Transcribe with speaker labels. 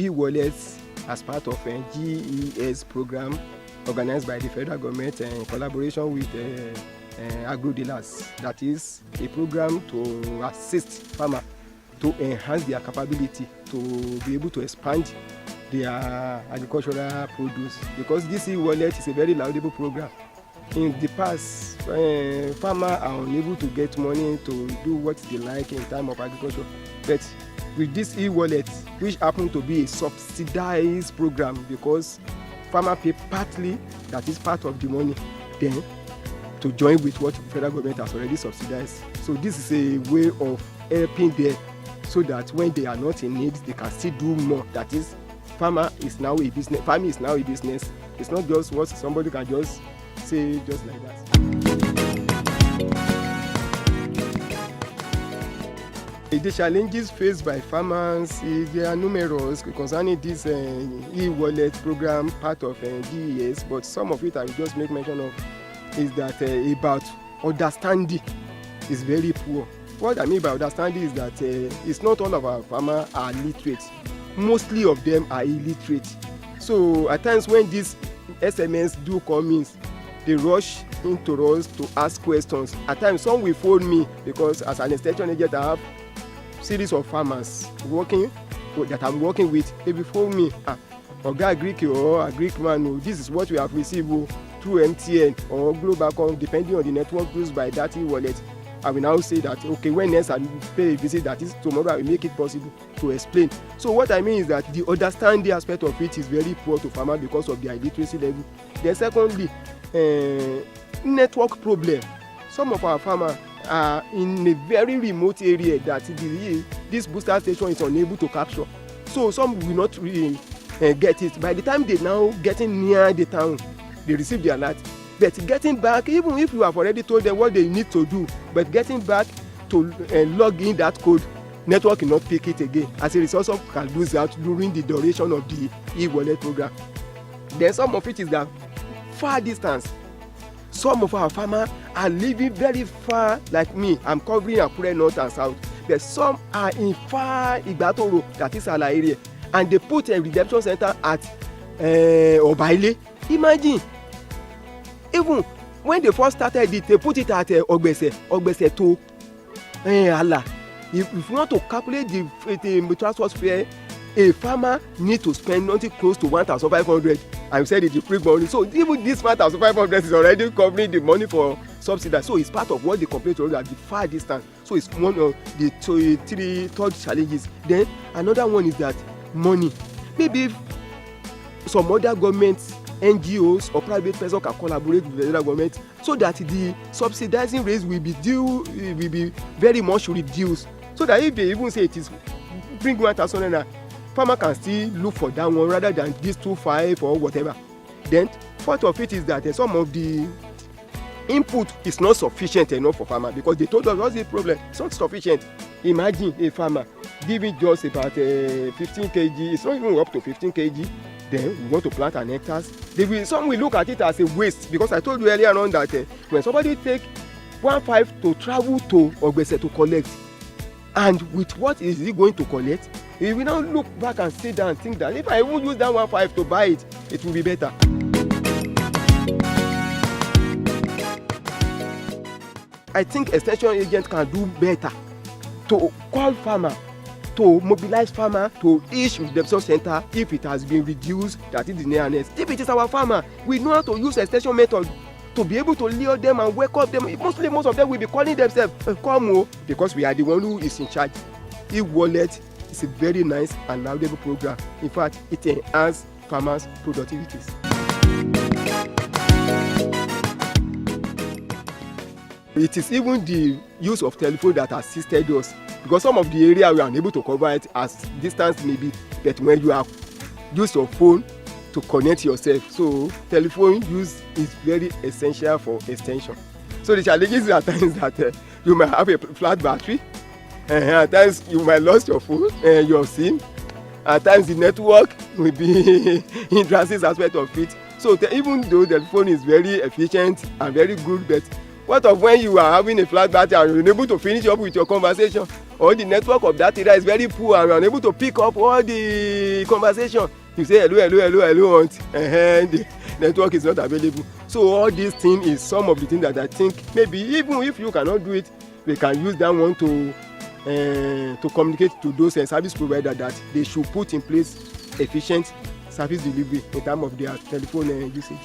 Speaker 1: e-wallets as part of a GES program organized by the federal government in collaboration with agro dealers. That is a program to assist farmers to enhance their capability to be able to expand their agricultural produce, because this e-wallet is a very laudable program. In the past, farmers are unable to get money to do what they like in time of agriculture, but with this e-wallet, which happen to be a subsidized program, because farmers pay partly, that is part of the money, then to join with what the federal government has already subsidized. So this is a way of helping them so that when they are not in need, they can still do more. That is, farming is now a business. It's not just what somebody can just say just like that. The challenges faced by farmers, they are numerous concerning this e-wallet program, part of GES, but some of it I will just make mention of is that about understanding is very poor. What I mean by understanding is that it's not all of our farmers are literate. Mostly of them are illiterate. So at times when these SMS do come in, they rush into us to ask questions. At times some will phone me because as an extension agent I have series of farmers that I'm working with. They will phone me, Oga Agric or Agric man, this is what we have received through MTN or Globacom, depending on the network used by that e-wallet. I will now say that, okay, when next I pay a visit, that is tomorrow, I will make it possible to explain. So what I mean is that the understanding aspect of it is very poor to farmers because of their illiteracy level. Then secondly, network problem. Some of our farmers are in a very remote area that this booster station is unable to capture. So some will not really get it. By the time they now getting near the town, they receive the alert. But getting back, even if you have already told them what they need to do, but getting back to log in that code, network will not pick it again. As a result, some can lose out during the duration of the e-wallet program. Then some of it is that far distance. Some of our farmers are living very far, like me. I'm covering Akure North and South. But some are in far Igbatoro, that is Ala area, and they put a redemption center at Obaile. Imagine. Even when they first started it, they put it at Ogbese to Ala. If you want to calculate the transport fare, a farmer need to spend nothing close to 1,500. I said it, the free money. So even this 1,500 is already covering the money for subsidy. So it's part of what they complain to at the far distance. So it's one of the third challenges. Then another one is that money. Maybe some other governments, NGOs or private persons can collaborate with the federal government so that the subsidizing rates will be very much reduced. So that if they even say it is bring 1,000 naira, farmer can still look for that one rather than this 2,500 or whatever. Then part of it is that some of the input is not sufficient enough for farmer, because they told us what's the problem. It's not sufficient. Imagine a farmer giving just about 15 kg. It's not even up to 15 kg. Then we want to plant an hectare. Some will look at it as a waste, because I told you earlier on that when somebody take 1,500 to travel to Ogbese to collect, and with what is he going to collect, he will now look back and sit down and think that if I even use that 1,500 to buy it, it will be better. I think extension agents can do better to call farmer, to mobilize farmer to each redemption center if it has been reduced, that is the nearness. If it is our farmer, we know how to use extension method to be able to lure them and wake up them. Most of them will be calling themselves come, because we are the one who is in charge. E-wallet is a very nice and laudable program. In fact, it enhances farmers' productivities. It is even the use of telephone that assisted us, because some of the area we are unable to cover it as distance may be, but when you have used your phone to connect yourself, so telephone use is very essential for extension. So the challenges are at times that you might have a flat battery, at times you might lose your phone, your SIM, at times the network will be hindrances aspect of it. So even though the phone is very efficient and very good, but What of when you are having a flat battery and you're unable to finish up with your conversation, or the network of that area is very poor and you're unable to pick up all the conversation? You say hello aunt, the network is not available. So all these things is some of the things that I think maybe even if you cannot do it, they can use that one to communicate to those service providers that they should put in place efficient service delivery in terms of their telephone usage.